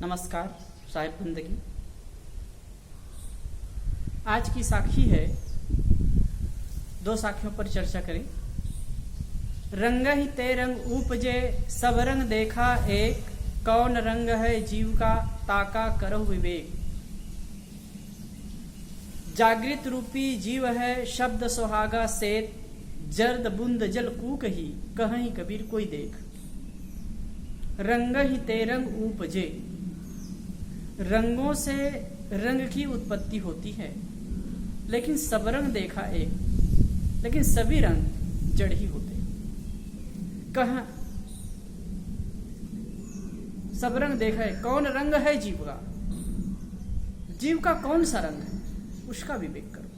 नमस्कार साहिब बंदगी। आज की साखी है, दो साखियों पर चर्चा करें। रंग ही ते रंग उपजे, सब रंग देखा एक, कौन रंग है जीव का, ताका करो विवेक। जागृत रूपी जीव है शब्द सुहागा सेत, जर्द बूंद जल कूक ही कहीं कबीर कोई देख। रंग ही ते रंग उपजे, रंगों से रंग की उत्पत्ति होती है, लेकिन सब रंग देखा एक, लेकिन सभी रंग जड़ ही होते। कहाँ सब रंग देखा है, कौन रंग है जीव का, जीव का कौन सा रंग है, उसका विवेक करो।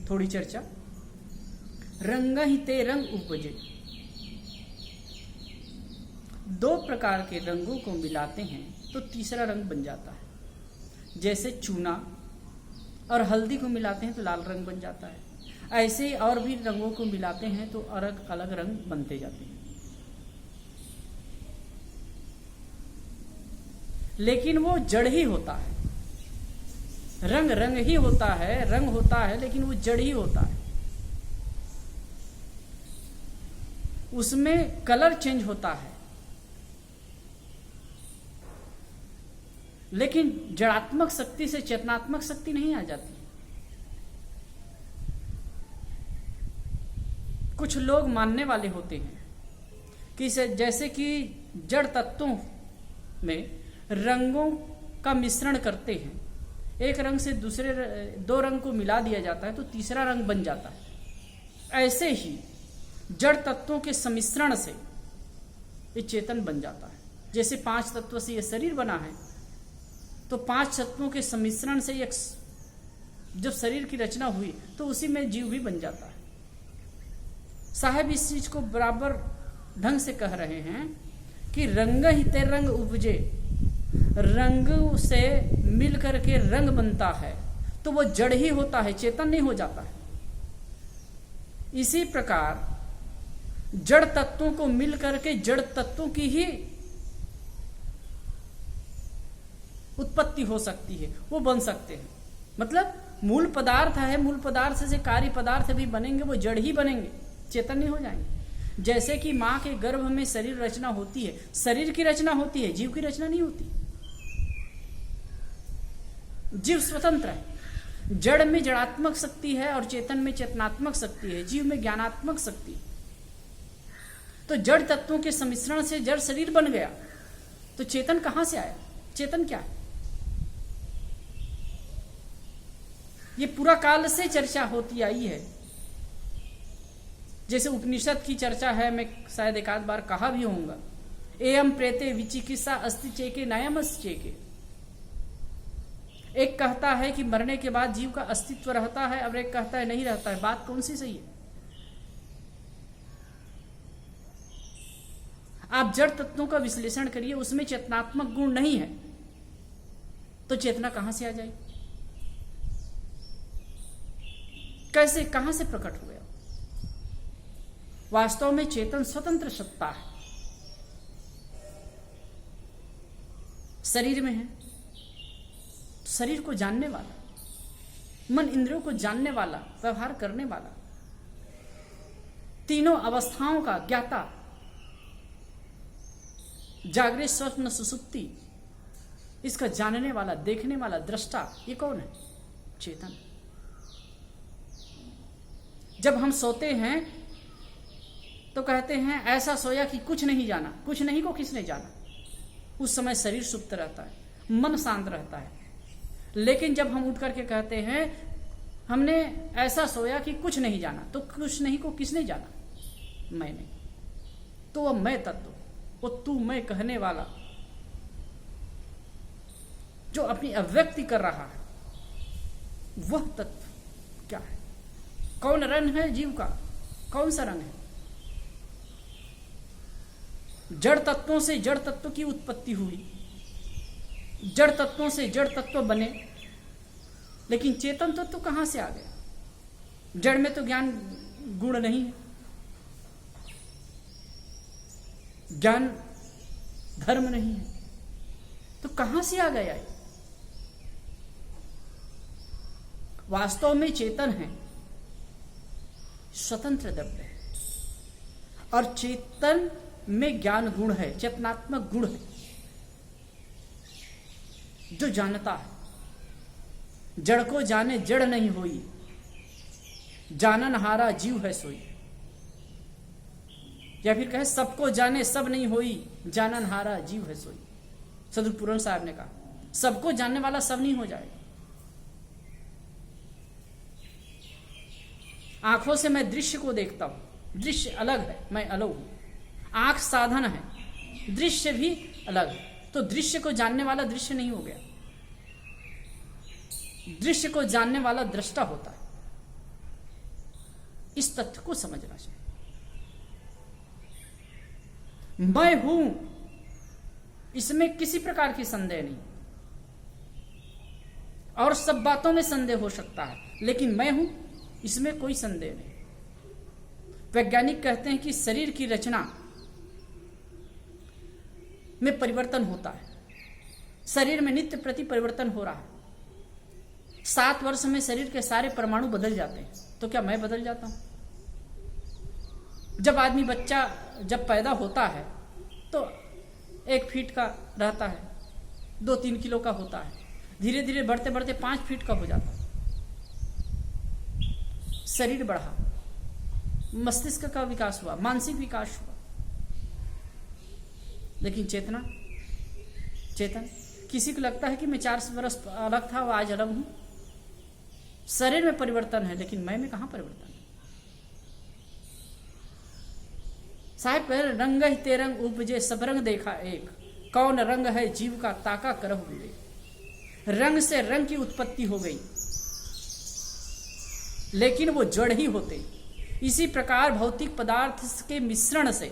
थोड़ी चर्चा। रंग ही ते रंग उपजे, दो प्रकार के रंगों को मिलाते हैं तो तीसरा रंग बन जाता है। जैसे चूना और हल्दी को मिलाते हैं तो लाल रंग बन जाता है, ऐसे ही और भी रंगों को मिलाते हैं तो अलग अलग रंग बनते जाते हैं। लेकिन वो जड़ ही होता है। रंग रंग ही होता है, रंग होता है, लेकिन वो जड़ ही होता है। उसमें कलर चेंज होता है, लेकिन जड़ात्मक शक्ति से चेतनात्मक शक्ति नहीं आ जाती। कुछ लोग मानने वाले होते हैं कि जैसे कि जड़ तत्वों में रंगों का मिश्रण करते हैं, एक रंग से दूसरे दो रंग को मिला दिया जाता है तो तीसरा रंग बन जाता है। ऐसे ही जड़ तत्वों के सम्मिश्रण से ये चेतन बन जाता है। जैसे 5 तत्व से ये शरीर बना है, तो 5 तत्वों के सम्मिश्रण से एक जब शरीर की रचना हुई तो उसी में जीव भी बन जाता है। साहब इस चीज को बराबर ढंग से कह रहे हैं कि रंग ही ते रंग उपजे, रंग से मिल करके रंग बनता है तो वो जड़ ही होता है, चेतन नहीं हो जाता है। इसी प्रकार जड़ तत्वों को मिल करके जड़ तत्वों की ही उत्पत्ति हो सकती है, वो बन सकते हैं। मतलब मूल पदार्थ है, मूल पदार्थ से कार्य पदार्थ भी बनेंगे, वो जड़ ही बनेंगे, चेतन नहीं हो जाएंगे। जैसे कि मां के गर्भ में शरीर रचना होती है, शरीर की रचना होती है, जीव की रचना नहीं होती। जीव स्वतंत्र है। जड़ में जड़ात्मक शक्ति है और चेतन में चेतनात्मक शक्ति है, जीव में ज्ञानात्मक शक्ति है। तो जड़ तत्वों के सम्मिश्रण से जड़ शरीर बन गया, तो चेतन कहां से आया? चेतन क्या है? ये पूरा काल से चर्चा होती आई है। जैसे उपनिषद की चर्चा है, मैं शायद एक आध बार कहा भी होऊंगा, एयम प्रेते विचिकित्सा अस्ति चेके नयमस चेके। एक कहता है कि मरने के बाद जीव का अस्तित्व रहता है, और एक कहता है नहीं रहता है। बात कौन सी सही है? आप जड़ तत्वों का विश्लेषण करिए, उसमें चेतनात्मक गुण नहीं है, तो चेतना कहां से आ जाएगी? कैसे, कहां से प्रकट हो गया? वास्तव में चेतन स्वतंत्र सत्ता है, शरीर में है। शरीर को जानने वाला, मन इंद्रियों को जानने वाला, व्यवहार करने वाला, तीनों अवस्थाओं का ज्ञाता, जागृत स्वप्न सुसुप्ति, इसका जानने वाला, देखने वाला, दृष्टा, ये कौन है? चेतन। जब हम सोते हैं तो कहते हैं ऐसा सोया कि कुछ नहीं जाना। कुछ नहीं को किसने जाना? उस समय शरीर सुप्त रहता है, मन शांत रहता है। लेकिन जब हम उठ करके कहते हैं हमने ऐसा सोया कि कुछ नहीं जाना, तो कुछ नहीं को किसने जाना? मैं नहीं। तो वह मैं तत्व, वो तू मैं कहने वाला जो अपनी अभिव्यक्ति कर रहा है, वह तत्व क्या है? कौन रंग है जीव का? कौन सा रंग है? जड़ तत्वों से जड़ तत्व की उत्पत्ति हुई, जड़ तत्वों से जड़ तत्व बने, लेकिन चेतन तत्व कहां से आ गया? जड़ में तो ज्ञान गुण नहीं है, ज्ञान धर्म नहीं है, तो कहां से आ गया ये? वास्तव में चेतन है, स्वतंत्र द्रव्य है, और चेतन में ज्ञान गुण है, चेतनात्मक गुण है, जो जानता है। जड़ को जाने जड़ नहीं होई, जानन हारा जीव है सोई। या फिर कहे सबको जाने सब नहीं होई, जानन हारा जीव है सोई। सदगुरु पूरन साहब ने कहा सबको जानने वाला सब नहीं हो जाएगा। आंखों से मैं दृश्य को देखता हूं, दृश्य अलग है, मैं अलग हूं। आंख साधन है, दृश्य भी अलग है, तो दृश्य को जानने वाला दृश्य नहीं हो गया, दृश्य को जानने वाला दृष्टा होता है। इस तथ्य को समझना चाहिए। मैं हूं, इसमें किसी प्रकार की संदेह नहीं, और सब बातों में संदेह हो सकता है, लेकिन मैं हूं इसमें कोई संदेह नहीं। वैज्ञानिक कहते हैं कि शरीर की रचना में परिवर्तन होता है, शरीर में नित्य प्रति परिवर्तन हो रहा है। 7 वर्ष में शरीर के सारे परमाणु बदल जाते हैं, तो क्या मैं बदल जाता हूं? जब आदमी बच्चा जब पैदा होता है तो 1 फीट का रहता है, 2-3 किलो का होता है, धीरे धीरे बढ़ते बढ़ते 5 फीट का हो जाता है। शरीर बढ़ा, मस्तिष्क का विकास हुआ, मानसिक विकास हुआ, लेकिन चेतन किसी को लगता है कि मैं 4 वर्ष अलग था, वो आज अलग हूं। शरीर में परिवर्तन है, लेकिन मैं में कहां परिवर्तन है? साहेब कह रंग ही तेरंग उपजे, सब रंग देखा एक, कौन रंग है जीव का ताका करह विवेक। रंग से रंग की उत्पत्ति हो गई, लेकिन वो जड़ ही होते। इसी प्रकार भौतिक पदार्थ के मिश्रण से,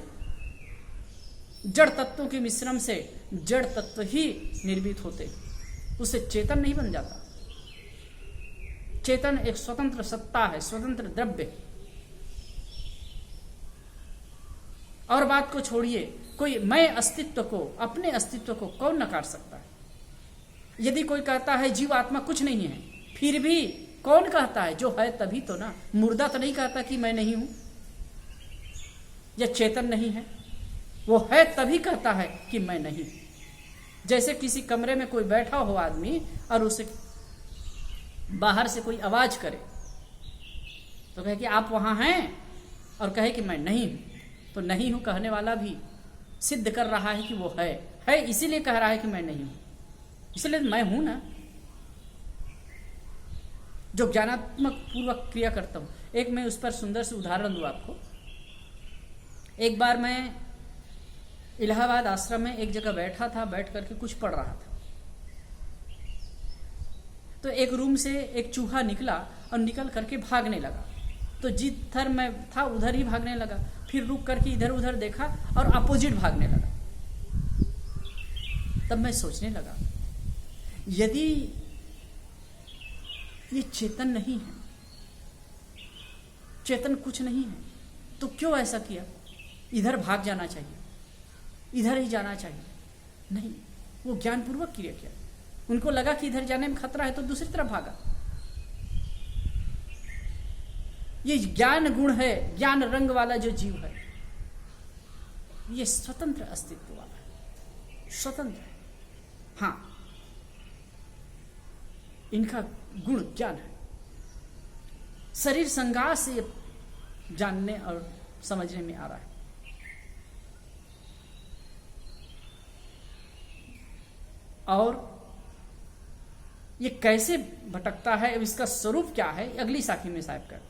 जड़ तत्वों के मिश्रण से जड़ तत्व ही निर्मित होते, उससे चेतन नहीं बन जाता। चेतन एक स्वतंत्र सत्ता है, स्वतंत्र द्रव्य है। और बात को छोड़िए, कोई मैं अस्तित्व को, अपने अस्तित्व को कौन नकार सकता है? यदि कोई कहता है जीव आत्मा कुछ नहीं है, फिर भी कौन कहता है? जो है तभी तो ना। मुर्दा तो नहीं कहता कि मैं नहीं हूं या चेतन नहीं है, वो है तभी कहता है कि मैं नहीं। जैसे किसी कमरे में कोई बैठा हो आदमी और उसे बाहर से कोई आवाज करे तो कहे कि आप वहां हैं, और कहे कि मैं नहीं हूं, तो नहीं हूं कहने वाला भी सिद्ध कर रहा है कि वो है इसीलिए कह रहा है कि मैं नहीं हूं, इसलिए मैं हूं ना, जो ज्ञानात्मक पूर्वक क्रिया करता हूं। एक मैं उस पर सुंदर से उदाहरण दूं आपको। एक बार मैं इलाहाबाद आश्रम में एक जगह बैठा था, बैठ करके कुछ पढ़ रहा था, तो एक रूम से एक चूहा निकला और निकल करके भागने लगा। तो जिधर मैं था उधर ही भागने लगा, फिर रुक करके इधर उधर देखा और अपोजिट भागने लगा। तब मैं सोचने लगा, यदि ये चेतन नहीं है, चेतन कुछ नहीं है, तो क्यों ऐसा किया? इधर भाग जाना चाहिए, इधर ही जाना चाहिए। नहीं, वो ज्ञानपूर्वक क्रिया किया। उनको लगा कि इधर जाने में खतरा है तो दूसरी तरफ भागा। ये ज्ञान गुण है, ज्ञान रंग वाला जो जीव है, ये स्वतंत्र अस्तित्व वाला है, स्वतंत्र है। हाँ, इनका गुण ज्ञान है। शरीर संघात से जानने और समझने में आ रहा है। और ये कैसे भटकता है, अब इसका स्वरूप क्या है, अगली साखी में साहब कहते हैं।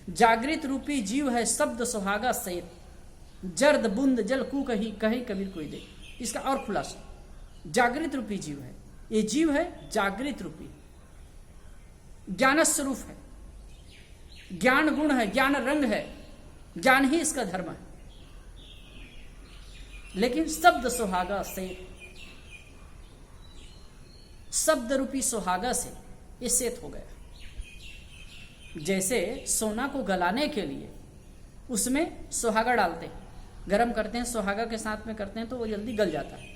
जागृत रूपी जीव है शब्द सुहागा सहित, जर्द बुंद जल कू कही कही कबीर कोई दे। इसका और खुलासा, जागृत रूपी जीव है, ये जीव है जागृत रूपी, ज्ञान स्वरूप है, ज्ञान गुण है, ज्ञान रंग है, ज्ञान ही इसका धर्म है। लेकिन शब्द सुहागा से, शब्द रूपी सुहागा से ये सेत हो गया। जैसे सोना को गलाने के लिए उसमें सुहागा डालते हैं, गरम करते हैं, सुहागा के साथ में करते हैं तो वो जल्दी गल जाता है।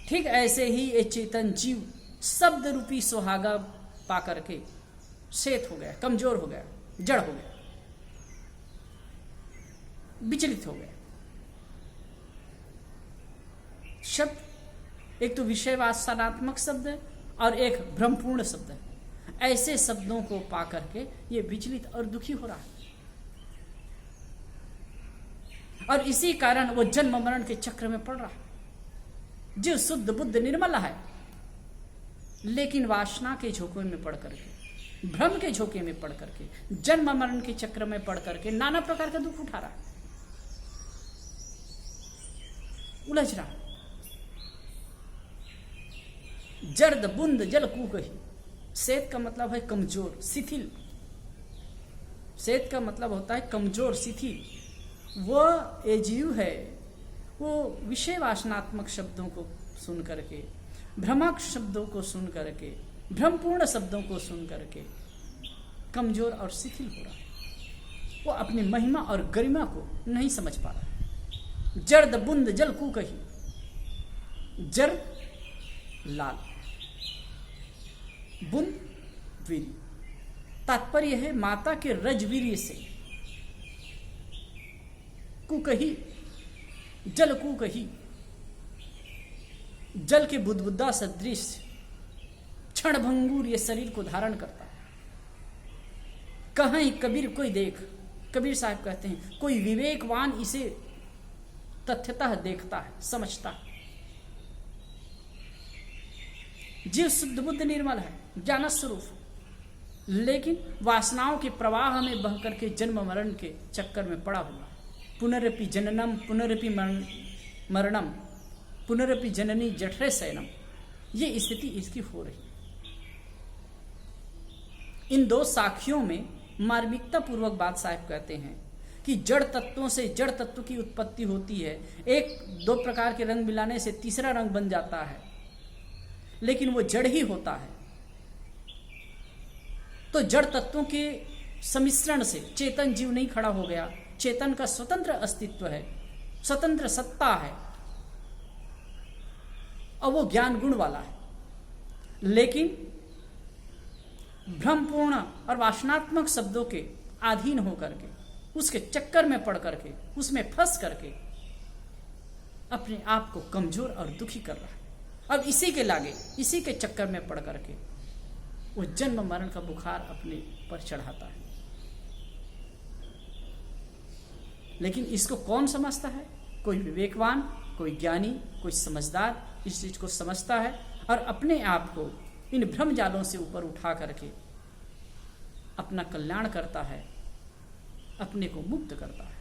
ठीक ऐसे ही ये चेतन जीव शब्द रूपी सुहागा पा करके शेत हो गया, कमजोर हो गया, जड़ हो गया, विचलित हो गया। शब्द एक तो विषयवासनात्मक शब्द है और एक भ्रमपूर्ण शब्द है। ऐसे शब्दों को पा करके ये विचलित और दुखी हो रहा है, और इसी कारण वो जन्म मरण के चक्र में पड़ रहा है। जो शुद्ध बुद्ध निर्मल है, लेकिन वासना के झोंके में पड़ करके, भ्रम के झोंके में पड़ करके, जन्म मरण के चक्र में पड़ करके नाना प्रकार का दुख उठा रहा है, उलझ रहा है। जर्द बुंद जल कूकही। शेत का मतलब है कमजोर, शिथिल। शेत का मतलब होता है कमजोर, शिथिल। वो ये जीव है, वो विषय वासनात्मक शब्दों को सुन करके, भ्रमक शब्दों को सुन करके, भ्रमपूर्ण शब्दों को सुन करके कमजोर और शिथिल हो रहा है। वो अपनी महिमा और गरिमा को नहीं समझ पा रहा। जर्द बुंद जल कूकही। जर लाल, बुंद वीर। तात्पर्य है माता के रजवीर्य से। कुकही, जल कुकही, जल के बुदबुदा सदृश क्षण भंगुर ये शरीर को धारण करता है। कहीं कबीर कोई देख, कबीर साहब कहते हैं कोई विवेकवान इसे तथ्यतः देखता है, समझता है। जीव शुद्ध बुद्ध निर्मल है, ज्ञान स्वरूप, लेकिन वासनाओं के प्रवाह में बह करके जन्म मरण के चक्कर में पड़ा हुआ। पुनरपि जननम पुनरपि मरणम पुनरपि जननी जठरे शयनम, ये स्थिति इसकी हो रही। इन दो साखियों में मार्मिकता पूर्वक बात साहब कहते हैं कि जड़ तत्वों से जड़ तत्व की उत्पत्ति होती है। एक दो प्रकार के रंग मिलाने से तीसरा रंग बन जाता है, लेकिन वो जड़ ही होता है। तो जड़ तत्वों के सम्मिश्रण से चेतन जीव नहीं खड़ा हो गया। चेतन का स्वतंत्र अस्तित्व है, स्वतंत्र सत्ता है, और वो ज्ञान गुण वाला है। लेकिन भ्रमपूर्ण और वासनात्मक शब्दों के अधीन होकर के, उसके चक्कर में पड़ करके, उसमें फंस करके अपने आप को कमजोर और दुखी कर रहा है। अब इसी के लागे, इसी के चक्कर में पड़ करके वो जन्म मरण का बुखार अपने पर चढ़ाता है। लेकिन इसको कौन समझता है? कोई विवेकवान, कोई ज्ञानी, कोई समझदार इस चीज को समझता है और अपने आप को इन भ्रम जालों से ऊपर उठा करके अपना कल्याण करता है, अपने को मुक्त करता है।